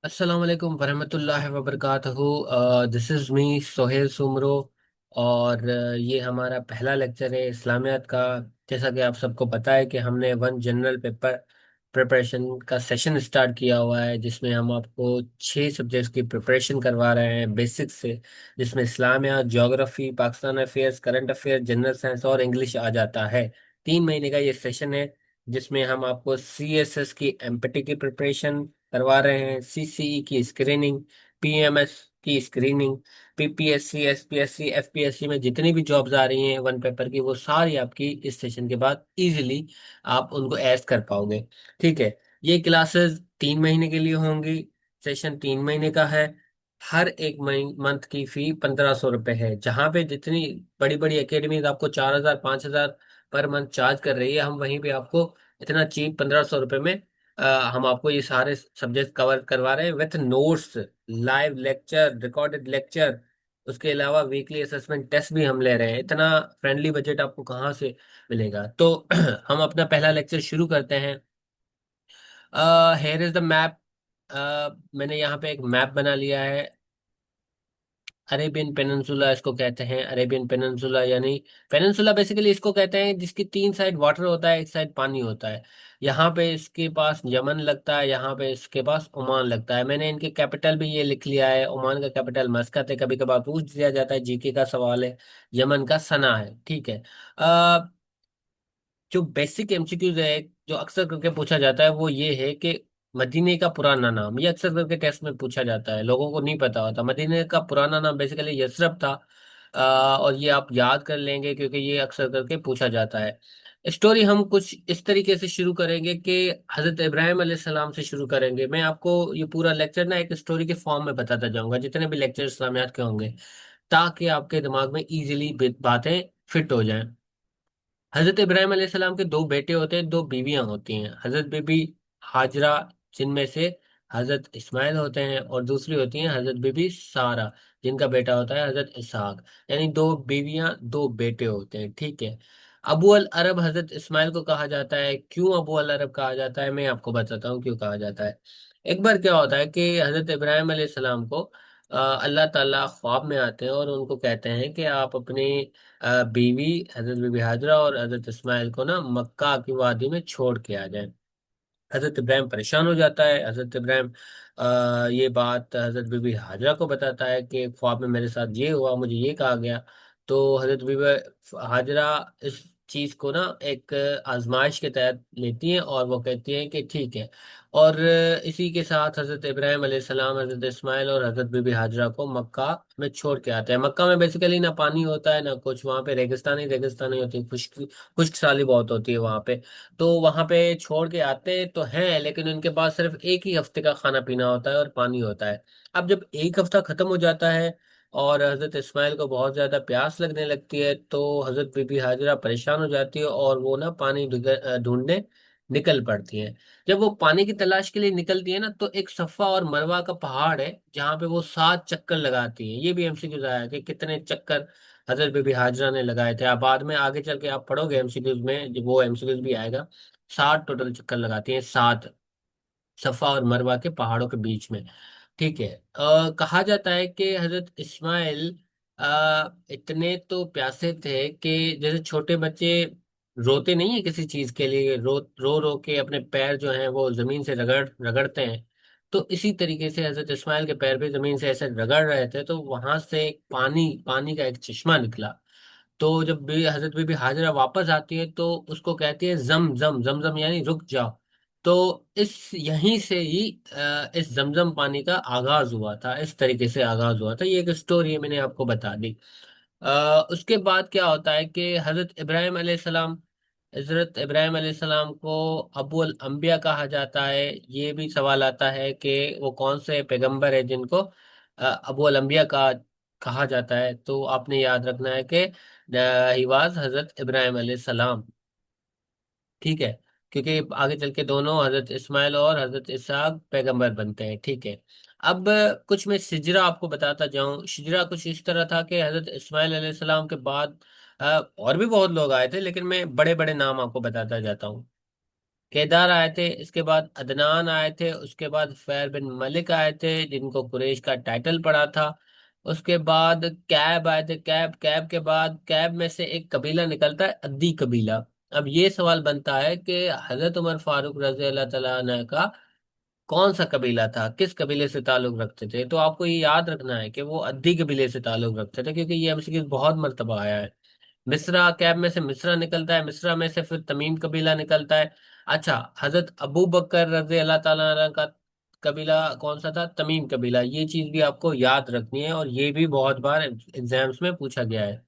अस्सलाम वालेकुम वरहमतुल्लाहि वबरकातुहू। This is me Sohail Soomro. और ये हमारा पहला लेक्चर है इस्लामियात का। जैसा कि आप सबको पता है कि हमने वन जनरल पेपर प्रिपरेशन का सेशन स्टार्ट किया हुआ है, जिसमें हम आपको 6 सब्जेक्ट्स की प्रिपरेशन करवा रहे हैं बेसिक से, जिसमें इस्लामियात, geography, Pakistan affairs, current affair, general science और इंग्लिश आ जाता है। 3 महीने का ये सेशन है, जिसमें हम आपको CSS की एमपीटी की प्रिपरेशन करवा रहे हैं, CCE की स्क्रीनिंग, PMS की स्क्रीनिंग, PPSC, SPSC, FPSC में जितनी भी जॉब्स आ रही हैं वन पेपर की, वो सारी आपकी इस सेशन के बाद इजीली आप उनको ऐड कर पाओगे। ठीक है। ये क्लासेस 3 महीने के लिए होंगी। सेशन 3 महीने का है। हर एक मंथ की फी 1500 रुपये है। जहाँ पे जितनी बड़ी बड़ी एकेडमीज आपको 4000 5000 पर मंथ चार्ज कर रही है, हम वहीं पे आपको इतना चीप 1500 रुपये में हम आपको ये सारे सब्जेक्ट कवर करवा रहे हैं with notes, live lecture, recorded lecture. उसके अलावा वीकली असेसमेंट टेस्ट भी हम ले रहे हैं। इतना फ्रेंडली बजट आपको कहाँ से मिलेगा? तो हम अपना पहला लेक्चर शुरू करते हैं। Here is the map. मैंने यहाँ पे एक मैप बना लिया है। अरेबियन पेनिनसुला इसको कहते हैं। अरेबियन पेनिनसुला यानी पेनिनसुला बेसिकली इसको कहते हैं जिसकी 3 साइड वाटर होता है, एक साइड पानी होता है। यहाँ पे इसके पास यमन लगता है, यहाँ पे इसके पास ओमान लगता है। मैंने इनके कैपिटल भी ये लिख लिया है। ओमान का कैपिटल मस्कत है, कभी कभार पूछ दिया जाता है, जीके का सवाल है। यमन का सना है। ठीक है। जो बेसिक एमसीक्यूज है, जो अक्सर करके पूछा जाता है, वो ये है कि मदीने का पुराना नाम। ये अक्सर करके टेस्ट में पूछा जाता है, लोगों को नहीं पता होता। मदीने का पुराना नाम बेसिकली यसरब था। और ये आप याद कर लेंगे क्योंकि ये अक्सर करके पूछा जाता है। स्टोरी हम कुछ इस तरीके से शुरू करेंगे कि हजरत इब्राहिम अलैहिस्सलाम से शुरू करेंगे। मैं आपको ये पूरा लेक्चर ना एक स्टोरी के फॉर्म में बताता जाऊंगा, जितने भी लेक्चर इस्लामियात के होंगे, ताकि आपके दिमाग में इजीली बातें फिट हो जाएं। हजरत इब्राहिम अलैहिस्सलाम के 2 बेटे होते हैं, 2 बीवियां होती हैं। हजरत बीबी हाजरा, जिनमें से हजरत इस्माइल होते हैं, और दूसरी होती हैं हजरत बीबी सारा, जिनका बेटा होता है हजरत इसहाक। यानी 2 बीवियां, 2 बेटे होते हैं। ठीक है। अबू अल अरब हजरत इस्माइल को कहा जाता है। क्यों अबू अल अरब कहा जाता है, मैं आपको बताता हूँ क्यों कहा जाता है। एक बार क्या होता है कि हजरत इब्राहिम अलैहिस्सलाम को अल्लाह ताला ख्वाब में आते हैं और उनको कहते हैं कि आप अपनी बीवी हजरत बीबी हाजरा और हजरत इस्माइल को ना मक्का की वादी में छोड़ के आ जाएं। हजरत इब्राहिम परेशान हो जाता है। हजरत इब्राहिम ये बात हजरत बीबी हाजरा को बताता है कि ख्वाब में मेरे साथ ये हुआ, मुझे ये कहा गया। तो हजरत बीबी हाजरा इस चीज को ना एक आजमाइश के तहत लेती हैं और वो कहती हैं कि ठीक है। और इसी के साथ हजरत इब्राहिम अलैहिस्सलाम, हजरत इस्माइल और हजरत बीबी हाजरा को मक्का में छोड़ के आते हैं। मक्का में बेसिकली ना पानी होता है ना कुछ, वहाँ पे रेगिस्तानी रेगिस्तानी होती है, खुश्क खुश्क साली बहुत होती है वहाँ पे। तो वहां पे छोड़ के आते तो हैं, लेकिन उनके पास सिर्फ एक ही हफ्ते का खाना पीना होता है और पानी होता है। अब जब एक हफ्ता खत्म हो जाता है और हजरत इस्माइल को बहुत ज्यादा प्यास लगने लगती है, तो हजरत बीबी हाजरा परेशान हो जाती है और वो ना पानी ढूंढने निकल पड़ती हैं। जब वो पानी की तलाश के लिए निकलती है ना, तो एक सफा और मरवा का पहाड़ है, जहाँ पे वो 7 चक्कर लगाती हैं। ये भी एमसीक्यू आया कि कितने चक्कर हजरत बीबी हाजरा ने लगाए थे। आप बाद में आगे चल के आप पढ़ोगे एमसीक्यूज में, जब वो एमसीक्यूज भी आएगा। 7 टोटल चक्कर लगाती हैं, 7, सफा और मरवा के पहाड़ों के बीच में। ठीक है। कहा जाता है कि हजरत इस्माइल इतने तो प्यासे थे कि जैसे छोटे बच्चे रोते नहीं है किसी चीज के लिए, रो रो रो के अपने पैर जो हैं वो जमीन से रगड़ते हैं। तो इसी तरीके से हजरत इस्माइल के पैर भी जमीन से ऐसे रगड़ रहे थे, तो वहां से एक पानी पानी का एक चश्मा निकला। तो जब भी हजरत बीबी हाजरा वापस आती है तो उसको कहती है जम जम जम जम, यानी रुक जाओ। तो इस यहीं से ही इस जमजम पानी का आगाज हुआ था। इस तरीके से आगाज हुआ था। ये एक स्टोरी है, मैंने आपको बता दी। उसके बाद क्या होता है कि हजरत इब्राहिम अलैहिस्सलाम को अबू अल अंबिया कहा जाता है। ये भी सवाल आता है कि वो कौन से पैगंबर है जिनको अबू अल अंबिया का कहा जाता है। तो आपने याद रखना है कि ही वाज हजरत इब्राहिम अलैहिस्सलाम। ठीक है। क्योंकि आगे चल के दोनों हजरत इस्माइल और हजरत इसहाक पैगंबर बनते हैं। ठीक है। अब कुछ मैं सिजरा आपको बताता जाऊं। सिजरा कुछ इस तरह था कि हजरत इस्माइल अलैहिस्सलाम के बाद और भी बहुत लोग आए थे, लेकिन मैं बड़े बड़े नाम आपको बताता जाता हूँ। केदार आए थे, इसके बाद अदनान आए थे, उसके बाद फैर बिन मलिक आए थे जिनको कुरैश का टाइटल पड़ा था। उसके बाद कैब आए थे। कैब कैब के बाद कैब में से एक कबीला निकलता है, अद्दी कबीला। अब ये सवाल बनता है कि हजरत उमर फारूक रजी अल्लाह तआला अन्हु का कौन सा कबीला था, किस कबीले से ताल्लुक रखते थे। तो आपको ये याद रखना है कि वो अद्दी कबीले से ताल्लुक रखते थे, क्योंकि ये एमसीक्यू बहुत मर्तबा आया है। मिस्रा, कैब में से मिस्रा निकलता है, मिस्रा में से फिर तमीम कबीला निकलता है। अच्छा, हजरत अबू बकर रजी अल्लाह ताला अन्हु का कबीला कौन सा था, तमीम कबीला। ये चीज भी आपको याद रखनी है और ये भी बहुत बार एग्जाम्स में पूछा गया है।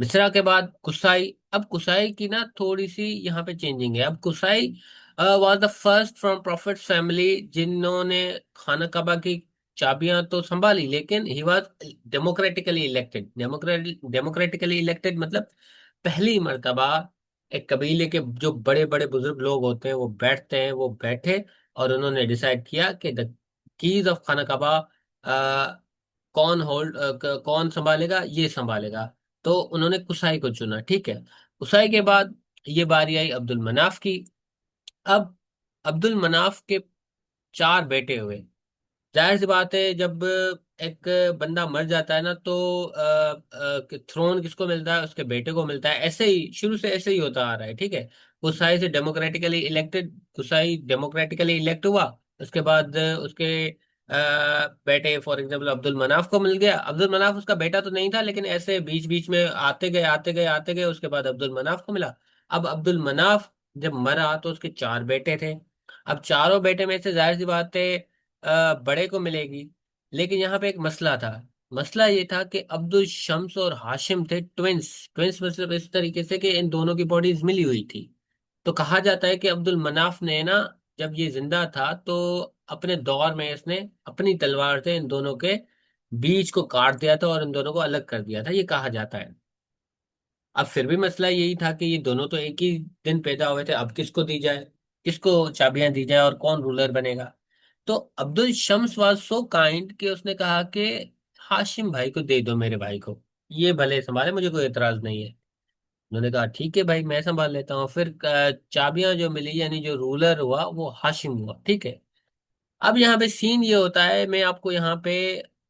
मिस्रा के बाद कुसाई। अब कुसाई की ना थोड़ी सी यहाँ पे चेंजिंग है। अब Qusai was the first from prophet family जिन्होंने खाना काबा की चाबियां तो संभाली, लेकिन he was democratically elected. Democratically elected मतलब पहली मर्तबा एक कबीले के जो बड़े बड़े बुजुर्ग लोग होते हैं वो बैठते हैं, वो बैठे और उन्होंने डिसाइड किया कि द कीज ऑफ खाना काबा कौन संभालेगा, ये संभालेगा। तो उन्होंने कुसाई को चुना, ठीक है। कुसाई के बाद ये बारी आई अब्दुल मनाफ की। अब अब्दुल मनाफ के चार बेटे हुए। जाहिर सी बात है, जब एक बंदा मर जाता है ना तो थ्रोन किसको मिलता है, उसके बेटे को मिलता है। ऐसे ही शुरू से ऐसे ही होता आ रहा है, ठीक है। कुसाई से democratically elected, Kusai democratically elect हुआ। उसके बाद उसके बेटे फॉर एग्जाम्पल अब्दुल मनाफ को मिल गया। अब्दुल मनाफ उसका बेटा तो नहीं था, लेकिन ऐसे बीच बीच में आते गए आते गए आते गए, उसके बाद अब्दुल मनाफ को मिला। अब अब्दुल मनाफ जब मरा तो उसके चार बेटे थे। अब चारों बेटे में से जाहिर सी बात है बड़े को मिलेगी। लेकिन यहाँ पे एक मसला था। मसला ये था कि अब्दुल शम्स और हाशिम थे ट्विंस। ट्विंस मतलब इस तरीके से कि इन दोनों की बॉडीज मिली हुई थी। तो कहा जाता है कि अब्दुल मनाफ ने ना, जब ये जिंदा था तो अपने दौर में इसने अपनी तलवार से इन दोनों के बीच को काट दिया था और इन दोनों को अलग कर दिया था, ये कहा जाता है। अब फिर भी मसला यही था कि ये दोनों तो एक ही दिन पैदा हुए थे, अब किसको दी जाए, किसको चाबियां दी जाए और कौन रूलर बनेगा। तो Abdul Shams was so kind कि उसने कहा कि हाशिम भाई को दे दो, मेरे भाई को, ये भले संभाले, मुझे कोई एतराज नहीं है। उन्होंने कहा ठीक है भाई, मैं संभाल लेता हूँ। फिर चाबियां जो मिली, यानी जो रूलर हुआ वो हाशिम हुआ, ठीक है। अब यहाँ पे सीन ये होता है, मैं आपको यहाँ पे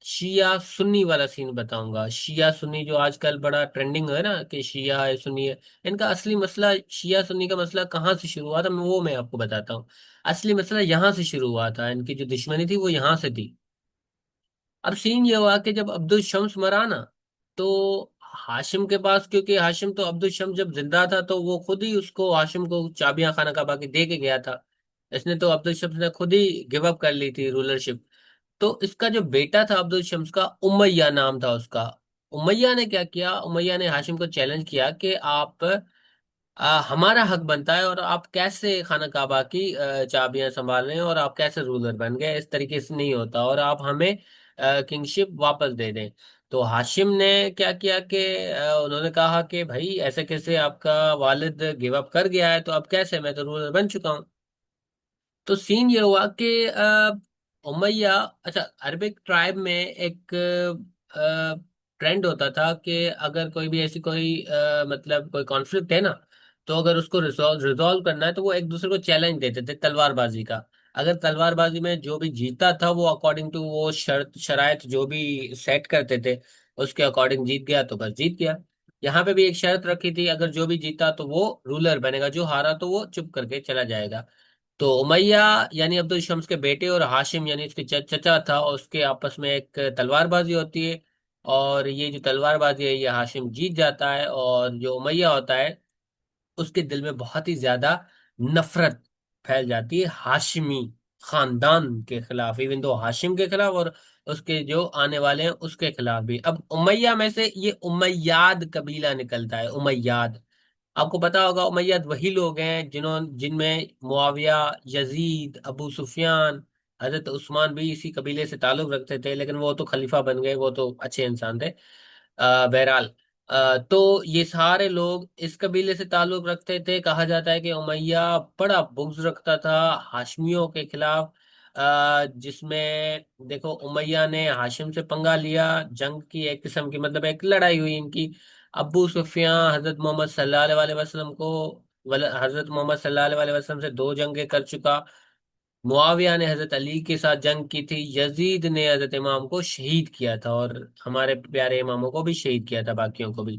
शिया सुन्नी वाला सीन बताऊंगा। शिया सुन्नी जो आजकल बड़ा ट्रेंडिंग है ना, कि शिया है सुन्नी है। इनका असली मसला, शिया सुन्नी का मसला कहाँ से शुरू हुआ था, वो मैं आपको बताता हूँ। असली मसला यहाँ से शुरू हुआ था, इनकी जो दुश्मनी थी वो यहाँ से थी। अब सीन ये हुआ कि जब अब्दुल शम्स मरा ना, तो हाशिम के पास, क्योंकि हाशिम तो अब्दुल शम्स जब जिंदा था तो वो खुद ही उसको, हाशिम को चाबियां खाना काबा की दे के गया था। इसने तो, अब्दुल शम्स ने खुद ही गिव अप कर ली थी रूलरशिप। तो इसका जो बेटा था अब्दुल शम्स का, उमैया नाम था उसका। उमैया ने क्या किया, उमैया ने हाशिम को चैलेंज किया कि आप हमारा हक बनता है, और आप कैसे खाना काबा की चाबियां संभाल रहे हैं, और आप कैसे रूलर बन गए, इस तरीके से नहीं होता, और आप हमें किंगशिप वापस दे दें। तो हाशिम ने क्या किया कि उन्होंने कहा कि भाई ऐसे कैसे, आपका वालिद गिव अप कर गया है तो अब कैसे, मैं तो रूलर बन चुका हूँ। तो सीन ये हुआ कि उमैया, अच्छा, अरबिक ट्राइब में एक ट्रेंड होता था कि अगर कोई भी ऐसी कोई मतलब कोई कॉन्फ्लिक्ट है ना, तो अगर उसको रिजॉल्व करना है तो वो एक दूसरे को चैलेंज देते थे तलवारबाजी का। अगर तलवारबाजी में जो भी जीता था वो अकॉर्डिंग टू वो शर्त शराइत जो भी सेट करते थे, उसके अकॉर्डिंग जीत गया तो बस जीत गया। यहाँ पे भी एक शर्त रखी थी, अगर जो भी जीता तो वो रूलर बनेगा, जो हारा तो वो चुप करके चला जाएगा। तो उमैया यानी अब्दुल शम्स के बेटे और हाशिम यानी उसके चचा था, और उसके आपस में एक तलवारबाजी होती है। और ये जो तलवारबाजी है, ये हाशिम जीत जाता है, और जो उमैया होता है उसके दिल में बहुत ही ज्यादा नफरत फैल जाती है हाशिमी खानदान के खिलाफ, इवन दो हाशिम के खिलाफ और उसके जो आने वाले हैं उसके खिलाफ भी। अब उमैया में से ये उमैयाद कबीला निकलता है, उमैयाद। आपको पता होगा उमैयद वही लोग हैं जिनमें मुआविया, यजीद, अबू सुफियान, हजरत उस्मान भी इसी कबीले से ताल्लुक रखते थे, लेकिन वो तो खलीफा बन गए, वो तो अच्छे इंसान थे। बहरहाल, तो ये सारे लोग इस कबीले से ताल्लुक रखते थे। कहा जाता है कि उमैया बड़ा बुग्ज रखता था हाशमियों के खिलाफ। जिसमें देखो, उमैया ने हाशिम से पंगा लिया, जंग की एक किस्म की, मतलब एक लड़ाई हुई इनकी। अब्बू सुफियान हजरत मोहम्मद सल्लल्लाहु अलैहि वसल्लम को हजरत मोहम्मद सल्लल्लाहु अलैहि वसल्लम से 2 जंगें कर चुका। मुआविया ने हजरत अली के साथ जंग की थी। यजीद ने हजरत इमाम को शहीद किया था, और हमारे प्यारे इमामों को भी शहीद किया था, बाकियों को भी।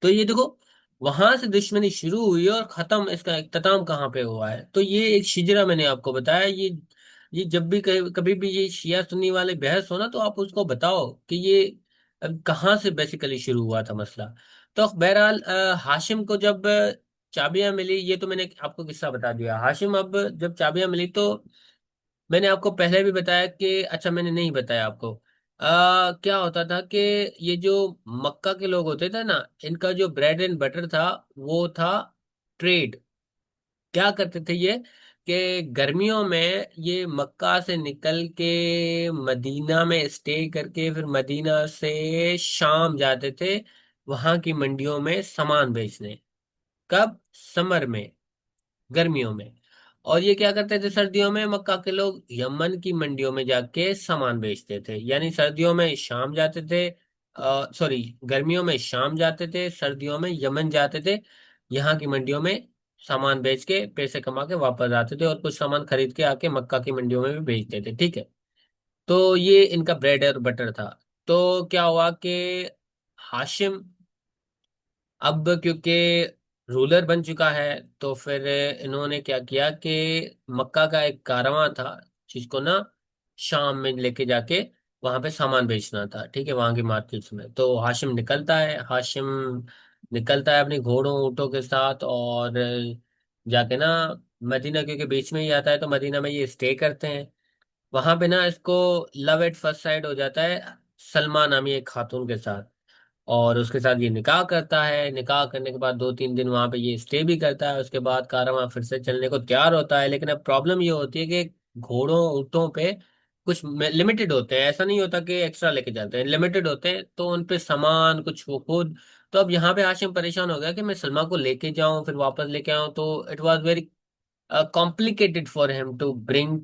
तो ये देखो, वहां से दुश्मनी शुरू हुई और खत्म, इसका इख्तिताम कहाँ पे हुआ है? तो ये एक शिजरा मैंने आपको बताया। ये जब भी कभी भी ये शिया सुन्नी वाले बहस हो ना, तो आप उसको बताओ कि ये कहाँ से बेसिकली शुरू हुआ था मसला। तो बहरहाल हाशिम को जब चाबियां मिली, ये तो मैंने आपको किस्सा बता दिया। हाशिम अब जब चाबियां मिली तो मैंने आपको पहले भी बताया कि, अच्छा मैंने नहीं बताया आपको, क्या होता था कि ये जो मक्का के लोग होते थे ना, इनका जो ब्रेड एंड बटर था वो था ट्रेड। क्या करते थे ये, कि गर्मियों में ये मक्का से निकल के मदीना में स्टे करके फिर मदीना से शाम जाते थे वहां की मंडियों में सामान बेचने। कब? समर में, गर्मियों में। और ये क्या करते थे सर्दियों में? मक्का के लोग यमन की मंडियों में जाके सामान बेचते थे। यानी सर्दियों में शाम जाते थे, सॉरी, गर्मियों में शाम जाते थे, सर्दियों में यमन जाते थे, यहाँ की मंडियों में सामान बेच के पैसे कमा के वापस आते थे, और कुछ सामान खरीद के आके मक्का की मंडियों में भी बेचते थे। ठीक है। तो ये इनका ब्रेड और बटर था। तो क्या हुआ कि हाशिम अब क्योंकि रूलर बन चुका है, तो फिर इन्होंने क्या किया कि मक्का का एक कारवां था जिसको ना शाम में लेके जाके वहां पे सामान बेचना था। ठीक है, वहां की मार्केट्स में। तो हाशिम निकलता है अपने घोड़ों ऊंटों के साथ, और जाके ना मदीना, क्योंकि बीच में ही आता है तो मदीना में ये स्टे करते हैं। वहां पे ना इसको लव एट फर्स्ट साइड हो जाता है सलमा नामी एक खातून के साथ, और उसके साथ ये निकाह करता है। निकाह करने के बाद 2-3 दिन वहां पे ये स्टे भी करता है। उसके बाद कारवां फिर से चलने को तैयार होता है। लेकिन अब प्रॉब्लम ये होती है कि घोड़ों ऊँटों पे कुछ लिमिटेड होते हैं, ऐसा नहीं होता कि एक्स्ट्रा लेके जाते हैं, लिमिटेड होते हैं, तो उन पे सामान कुछ वो खुद। तो अब यहाँ पे हाशिम परेशान हो गया कि मैं सलमा को लेके जाऊं फिर वापस लेके आऊं, तो it was very complicated for him to bring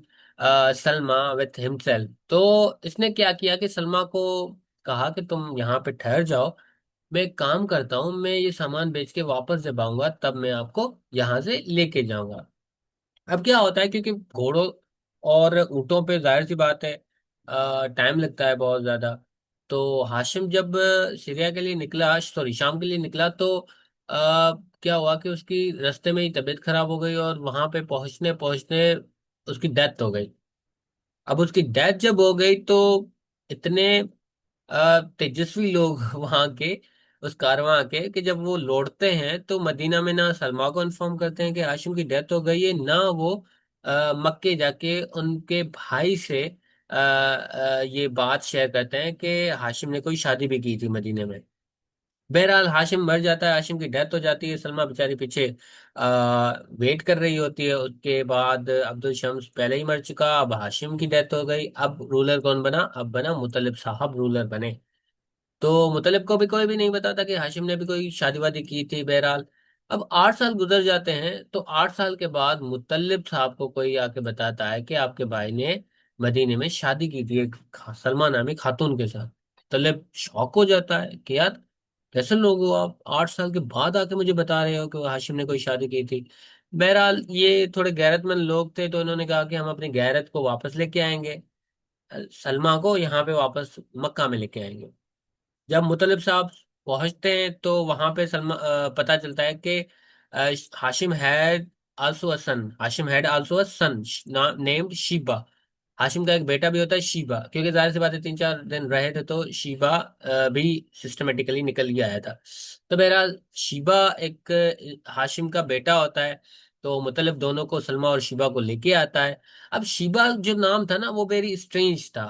Salma with himself. तो इसने क्या किया कि सलमा को कहा कि तुम यहाँ पे ठहर जाओ, मैं एक काम करता हूँ, मैं ये सामान बेच के वापस जब आऊंगा तब मैं आपको यहाँ से लेके जाऊंगा। अब क्या होता है, क्योंकि घोड़ों और ऊंटों पे जाहिर सी बात है टाइम लगता है बहुत ज्यादा। तो हाशिम जब सीरिया के लिए निकला, सॉरी शाम के लिए निकला, तो क्या हुआ कि उसकी रास्ते में ही तबीयत खराब हो गई, और वहां पे पहुंचने पहुंचने उसकी डेथ हो गई। अब उसकी डेथ जब हो गई तो इतने तेजस्वी लोग वहां के, उस कारवां के, कि जब वो लौटते हैं तो मदीना में ना सलमा को इन्फॉर्म करते हैं कि हाशिम की डेथ हो गई है, ना वो मक्के जाके उनके भाई से ये बात शेयर करते हैं कि हाशिम ने कोई शादी भी की थी मदीने में। बहरहाल हाशिम मर जाता है, हाशिम की डेथ हो जाती है। सलमा बेचारी पीछे वेट कर रही होती है। उसके बाद अब्दुल शम्स पहले ही मर चुका, अब हाशिम की डेथ हो गई। अब रूलर कौन बना? अब बना मुतलिब साहब रूलर बने। तो मुतलिब को भी कोई भी नहीं बताता कि हाशिम ने भी कोई शादी वादी की थी। बहरहाल अब 8 साल गुजर जाते हैं, तो 8 साल के बाद मुतलिब साहब को कोई आके बताता है कि आपके भाई ने मदीने में शादी की थी एक सलमा नामी खातून के साथ। मुतलिब शौक हो जाता है कि यार, कैसे लोग हो आप, 8 साल के बाद आके मुझे बता रहे हो कि हाशिम ने कोई शादी की थी। बहरहाल ये थोड़े गैरतमंद लोग थे, तो इन्होंने कहा कि हम अपनी गैरत को वापस लेके आएंगे, सलमा को यहाँ पे वापस मक्का में लेके आएंगे। जब मुतलिब साहब पहुंचते हैं तो वहां पे पता चलता है कि Hashim had also a son, Hashim had also a son named Shaiba. Hashim का एक बेटा भी होता है शीबा, क्योंकि जाहिर सी बात है 3-4 दिन रहे थे तो शीबा भी सिस्टमेटिकली निकल ही आया था। तो बहरहाल शीबा एक हाशिम का बेटा होता है। तो मुतलिब दोनों को, सलमा और शीबा को लेके आता है। अब शीबा जो नाम था ना वो वेरी स्ट्रेंज था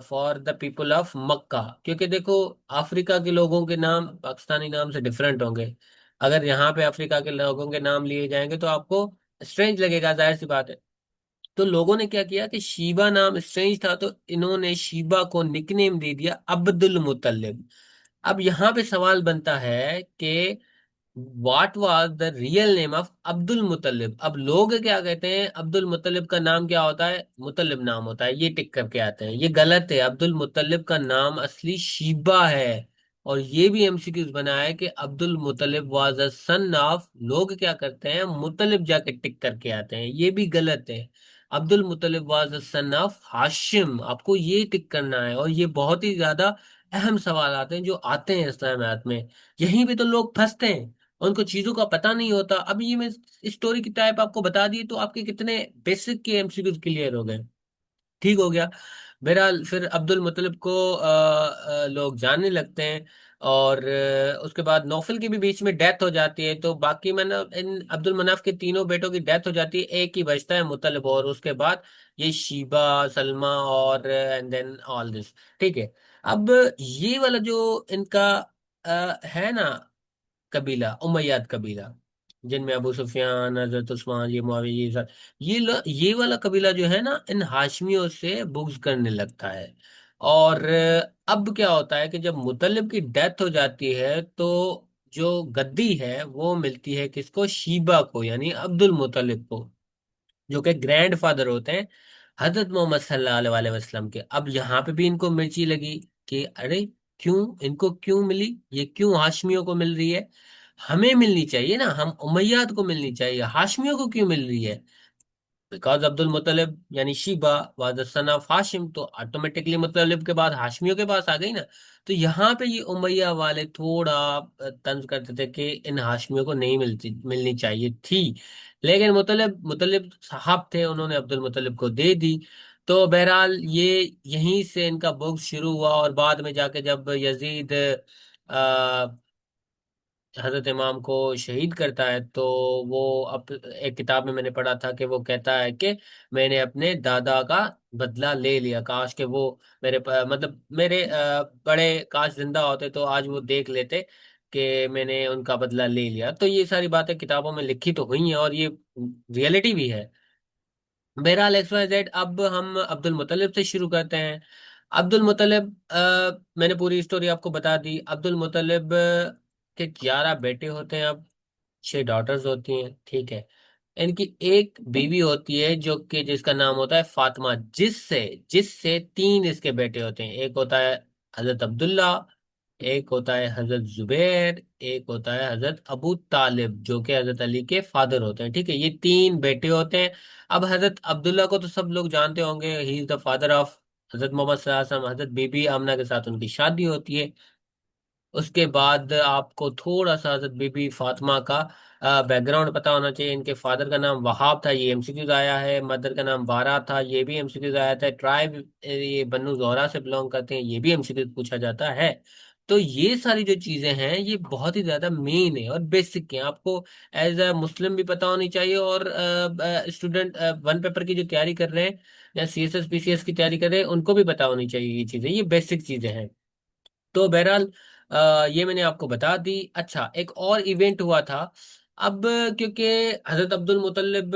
फॉर द पीपल ऑफ मक्का, क्योंकि देखो अफ्रीका के लोगों के नाम पाकिस्तानी नाम से डिफरेंट होंगे। अगर यहाँ पे अफ्रीका के लोगों के नाम लिए जाएंगे तो आपको स्ट्रेंज लगेगा, जाहिर सी बात है। तो लोगों ने क्या किया कि शीबा नाम स्ट्रेंज था, तो इन्होंने शीबा को निकनेम दे दिया अब्दुल मुतल्लिब। अब यहाँ पे सवाल बनता है कि what was the real name of Abdul Muttalib. अब लोग क्या कहते हैं, अब्दुल मुतल्लिब का नाम क्या होता है? मुतल्लिब नाम होता है, ये टिक करके आते हैं। ये गलत है, अब्दुल मुतल्लिब का नाम असली शीबा है। और ये भी एमसीक्यूज बना है कि Abdul मुतलिब was a son of, लोग क्या करते हैं मुतलिब जाके टिक करके आते हैं, ये भी गलत है। Abdul मुतलिब was a sun of Hashim, आपको ये टिक करना है। और ये बहुत ही ज्यादा अहम सवाल आते हैं जो आते हैं इस्लामियात में, यहीं पे तो लोग फंसते हैं, उनको चीजों का पता नहीं होता। अब ये मैं स्टोरी की टाइप आपको बता दी तो आपके कितने बेसिक के एमसीक्यूज क्लियर हो गए। ठीक हो गया। बहरहाल फिर अब्दुल मुत्तलिब को लोग जानने लगते हैं। और उसके बाद नौफल की भी बीच में डेथ हो जाती है, तो बाकी मैंने इन अब्दुल मनाफ के तीनों बेटों की डेथ हो जाती है, एक ही बचता है मुत्तलिब, और उसके बाद ये शीबा, सलमा और एंड देन ऑल दिस। ठीक है। अब ये वाला जो इनका है ना कबीला, उमैयाद कबीला, जिनमें अबू सुफियान, हजरत उस्मान, ये मुआविया, ये सब, ये वाला कबीला जो है ना इन हाशमियों से बुग्ज करने लगता है। और अब क्या होता है कि जब मुतलिब की डेथ हो जाती है तो जो गद्दी है वो मिलती है किसको, शीबा को, यानी अब्दुल मुतलिब को, जो कि ग्रैंड फादर होते हैं हजरत मोहम्मद सल्लल्लाहु अलैहि वसल्लम के। अब यहाँ पे भी इनको मिर्ची लगी कि अरे क्यों, इनको क्यों मिली, ये क्यों हाशमियों को मिल रही है, हमें मिलनी चाहिए ना, हम उमैयाद को मिलनी चाहिए, हाशमियों को क्यों मिल रही है। बिकॉज अब्दुल मुतलिब यानी Shaiba was the son of Hashim, तो ऑटोमेटिकली मुतलिब के बाद हाशमियों के पास आ गई ना। तो यहाँ पे ये उमैया वाले थोड़ा तंज करते थे कि इन हाशमियों को नहीं मिलनी चाहिए थी, लेकिन मुतलिब मुतलिब साहब थे, उन्होंने अब्दुल मुतलिब को दे दी। तो बहरहाल ये यहीं से इनका बुग शुरू हुआ। और बाद में जाके जब यजीद हजरत इमाम को शहीद करता है, तो वो अब एक किताब में मैंने पढ़ा था कि वो कहता है कि मैंने अपने दादा का बदला ले लिया, काश के वो मतलब मेरे बड़े काश जिंदा होते तो आज वो देख लेते कि मैंने उनका बदला ले लिया। तो ये सारी बातें किताबों में लिखी तो हुई हैं और ये रियलिटी भी है। बहरहाल एक्स वाई जेड, अब हम अब्दुल मुतलिब से शुरू करते हैं। अब्दुल मुतलिब, मैंने पूरी स्टोरी आपको बता दी। अब्दुल मुतलिब के 11 बेटे होते हैं, अब 6 डॉटर्स होती हैं। ठीक है। इनकी एक बीवी होती है जो कि जिसका नाम होता है फातिमा, जिससे जिससे 3 इसके बेटे होते हैं, एक होता है हजरत अब्दुल्ला, एक होता है हजरत जुबैर, एक होता है हजरत अबू तालिब जो कि हजरत अली के फादर होते हैं। ठीक है, ये 3 बेटे होते हैं। अब हजरत अब्दुल्ला को तो सब लोग जानते होंगे, he is the father of हजरत मोहम्मद सल्लल्लाहु अलैहि वसल्लम। हजरत बीबी आमना के साथ उनकी शादी होती है। उसके बाद आपको थोड़ा सा हजरत बीबी फातिमा का बैकग्राउंड पता होना चाहिए। इनके फादर का नाम वहाब था, ये एमसीक्यूज आया है। मदर का नाम बारा था, ये भी एमसीक्यूज आया था। ट्राइब ये बन्नू ज़ोहरा से बिलोंग करते हैं, ये भी एमसीक्यूज पूछा जाता है। तो ये सारी जो चीजें हैं ये बहुत ही ज्यादा मेन है और बेसिक है, आपको एज अ मुस्लिम भी पता होनी चाहिए। और स्टूडेंट वन पेपर की जो तैयारी कर रहे हैं या सीएसएस पीसीएस की तैयारी कर रहे हैं उनको भी पता होनी चाहिए ये चीजें, ये बेसिक चीजें हैं। तो बहरहाल ये मैंने आपको बता दी। अच्छा, एक और इवेंट हुआ था। अब क्योंकि हजरत अब्दुल मुतल्लिब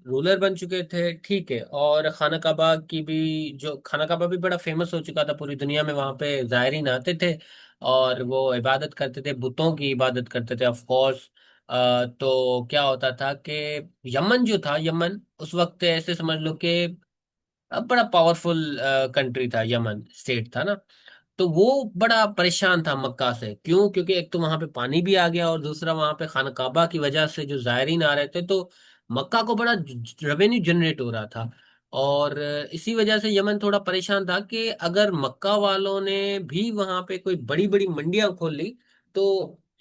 रूलर बन चुके थे, ठीक है, और खाना काबा की भी, जो खाना काबा भी बड़ा फेमस हो चुका था पूरी दुनिया में, वहां पे जायरीन आते थे और वो इबादत करते थे, बुतों की इबादत करते थे ऑफ कोर्स। तो क्या होता था कि यमन जो था, यमन उस वक्त ऐसे समझ लो कि बड़ा पावरफुल कंट्री था, यमन स्टेट था ना। तो वो बड़ा परेशान था मक्का से, क्यों, क्योंकि एक तो वहां पे पानी भी आ गया और दूसरा वहां पे खाना काबा की वजह से जो जायरीन आ रहे थे, तो मक्का को बड़ा रेवेन्यू जनरेट हो रहा था। और इसी वजह से यमन थोड़ा परेशान था कि अगर मक्का वालों ने भी वहां पे कोई बड़ी बड़ी मंडियां खोल ली तो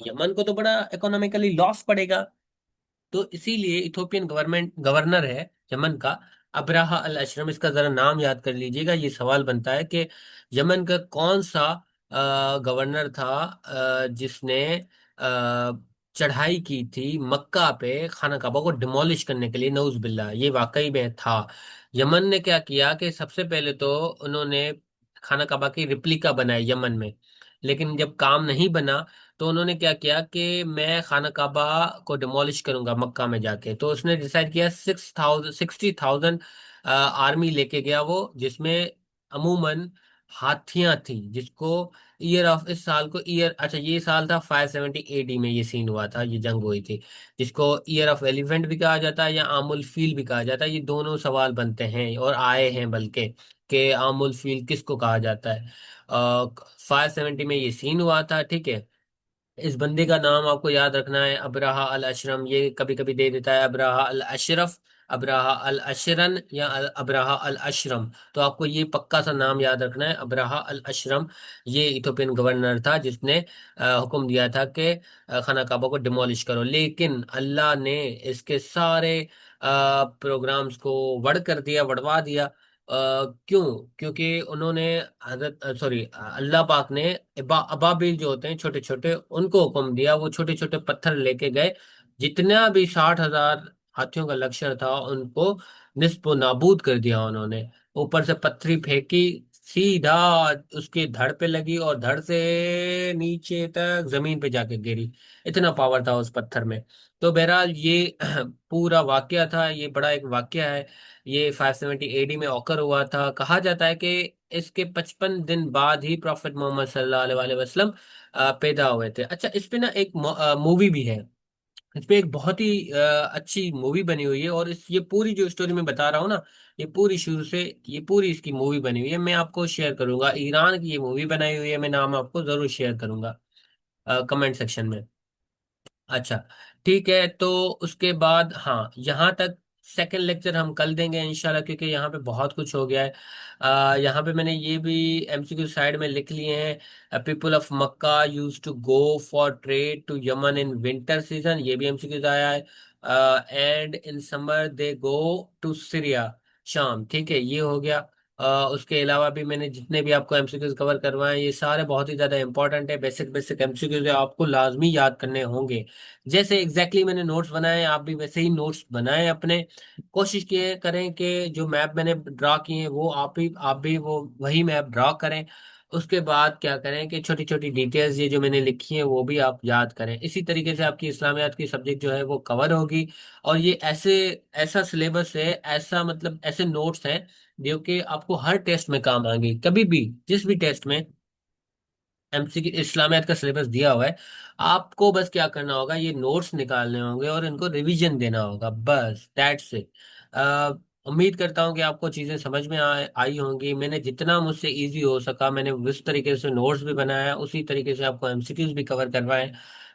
यमन को तो बड़ा इकोनॉमिकली लॉस पड़ेगा। तो इसीलिए इथोपियन गवर्नर है यमन का, अब्राहा अल अशरम, इसका जरा नाम याद कर लीजिएगा। ये सवाल बनता है कि यमन का कौन सा गवर्नर था जिसने चढ़ाई की थी मक्का पे खाना काबा को डिमोलिश करने के लिए, नऊज बिल्ला, ये वाकई में था। यमन ने क्या किया कि सबसे पहले तो उन्होंने खाना काबा की रिप्लिका बनाई यमन में, लेकिन जब काम नहीं बना तो उन्होंने क्या किया कि मैं खाना काबा को डिमोलिश करूंगा मक्का में जाके। तो उसने डिसाइड किया 60,000 आर्मी लेके गया वो, जिसमें अमूमन हाथियां थी, जिसको ईयर ऑफ, इस साल को ईयर, अच्छा ये साल था 570 एडी में ये सीन हुआ था, ये जंग हुई थी, जिसको ईयर ऑफ एलिफेंट भी कहा जाता है या आमुल फील भी कहा जाता है। ये दोनों सवाल बनते हैं और आए हैं बल्कि, कि आमुल फील किसको कहा जाता है। 570 में ये सीन हुआ था, ठीक है। इस बंदे का नाम आपको याद रखना है, अब्राहा अल अशरम। ये कभी कभी दे देता है अब्राहा अल अशरफ, अब्राहा अल अशरन, या अब्राहा अल अशरम। तो आपको ये पक्का सा नाम याद रखना है, अब्राहा अल अशरम। ये इथोपियन गवर्नर था जिसने हुक्म दिया था कि खाना काबा को डिमोलिश करो, लेकिन अल्लाह ने इसके सारे प्रोग्राम्स को वड़ कर दिया, वड़वा दिया। क्यों? क्योंकि उन्होंने हजरत, सॉरी, अल्लाह पाक ने अबाबिल जो होते हैं छोटे छोटे, उनको हुक्म दिया, वो छोटे छोटे पत्थर लेके गए। जितना भी 60,000 हाथियों का लश्कर था उनको निस्फ नाबूद कर दिया उन्होंने। ऊपर से पत्थरी फेंकी, सीधा उसकी धड़ पे लगी और धड़ से नीचे तक जमीन पे जाके गिरी। इतना पावर था उस पत्थर में। तो बहरहाल ये पूरा वाकया था, ये बड़ा एक वाकया है। ये 570 एडी में ऑकर हुआ था। कहा जाता है कि इसके 55 दिन बाद ही प्रॉफेट मोहम्मद सल्लल्लाहु अलैहि वसल्लम पैदा हुए थे। अच्छा, इस पे ना एक मूवी भी है। इस पे एक बहुत ही अच्छी मूवी बनी हुई है, और इस ये पूरी जो स्टोरी मैं बता रहा हूँ ना, ये पूरी शुरू से, ये पूरी इसकी मूवी बनी हुई है। मैं आपको शेयर करूंगा, ईरान की ये मूवी बनाई हुई है, मैं नाम आपको जरूर शेयर करूंगा कमेंट सेक्शन में। अच्छा, ठीक है। तो उसके बाद, हाँ, यहाँ तक सेकंड लेक्चर हम कल देंगे इंशाल्लाह, क्योंकि यहाँ पे बहुत कुछ हो गया है। यहाँ पे मैंने ये भी एमसीक्यू साइड में लिख लिए हैं। People of Mecca use to go for trade to Yemen in winter season, ये भी एमसीक्यू आया है। And in summer they go to Syria, शाम, ठीक है, ये हो गया। उसके अलावा भी मैंने जितने भी आपको एमसीक्यूज कवर करवाए, ये सारे बहुत ही ज्यादा इंपॉर्टेंट है। बेसिक बेसिक एमसीक्यूज आपको लाजमी याद करने होंगे। जैसे एग्जैक्टली मैंने नोट्स बनाए हैं, आप भी वैसे ही नोट्स बनाएं अपने। कोशिश किए करें कि जो मैप मैंने ड्रा किए हैं वो आप भी वो वही मैप ड्रा करें। उसके बाद क्या करें कि छोटी छोटी डिटेल्स ये जो मैंने लिखी हैं वो भी आप याद करें। इसी तरीके से आपकी इस्लामियात की सब्जेक्ट जो है वो कवर होगी। और ये ऐसे, ऐसा सिलेबस है, ऐसा मतलब ऐसे नोट्स हैं जो कि आपको हर टेस्ट में काम आएंगे, कभी भी जिस भी टेस्ट में एमसीक्यू इस्लामियात का सिलेबस दिया हुआ है। आपको बस क्या करना होगा, ये नोट्स निकालने होंगे और इनको रिवीजन देना होगा, बस दैट्स इट। उम्मीद करता हूँ कि आपको चीज़ें समझ में आई होंगी। मैंने जितना मुझसे इजी हो सका मैंने उस तरीके से नोट्स भी बनाया, उसी तरीके से आपको एमसीक्यूज भी कवर करवाए,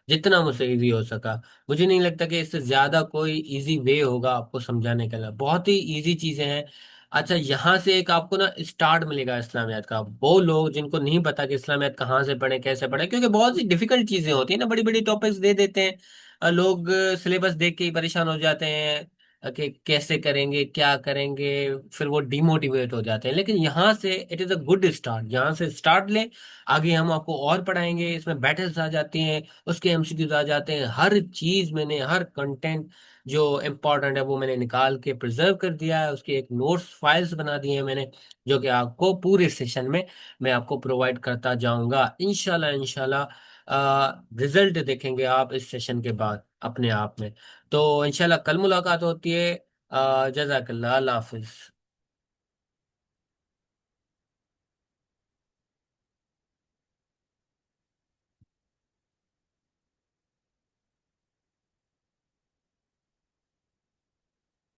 जितना मुझसे इजी हो सका। मुझे नहीं लगता कि इससे ज़्यादा कोई इजी वे होगा आपको समझाने के लिए, बहुत ही इजी चीज़ें हैं। अच्छा, यहाँ से एक आपको ना स्टार्ट मिलेगा इस्लामियात का। वो लोग जिनको नहीं पता कि इस्लामियात कहाँ से पढ़े, कैसे पढ़े, क्योंकि बहुत सी डिफिकल्ट चीजें होती है ना, बड़ी बड़ी टॉपिक्स दे देते हैं। लोग सिलेबस देख के ही परेशान हो जाते हैं कि कैसे करेंगे, क्या करेंगे, फिर वो डिमोटिवेट हो जाते हैं। लेकिन यहाँ से it is a good start, यहाँ से स्टार्ट लें। आगे हम आपको और पढ़ाएंगे, इसमें बैटल्स आ जाती हैं, उसके एमसीक्यूज आ जाते हैं, हर चीज मैंने, हर कंटेंट जो इम्पोर्टेंट है वो मैंने निकाल के प्रिजर्व कर दिया है। उसकी एक नोट्स फाइल्स बना दी है मैंने, जो कि आपको पूरे सेशन में मैं आपको प्रोवाइड करता जाऊंगा इंशाल्लाह। इंशाल्लाह रिजल्ट देखेंगे आप इस सेशन के बाद अपने आप में। तो इंशाल्लाह कल मुलाकात होती है। जजाकल्लाह, अल्लाह हाफिज।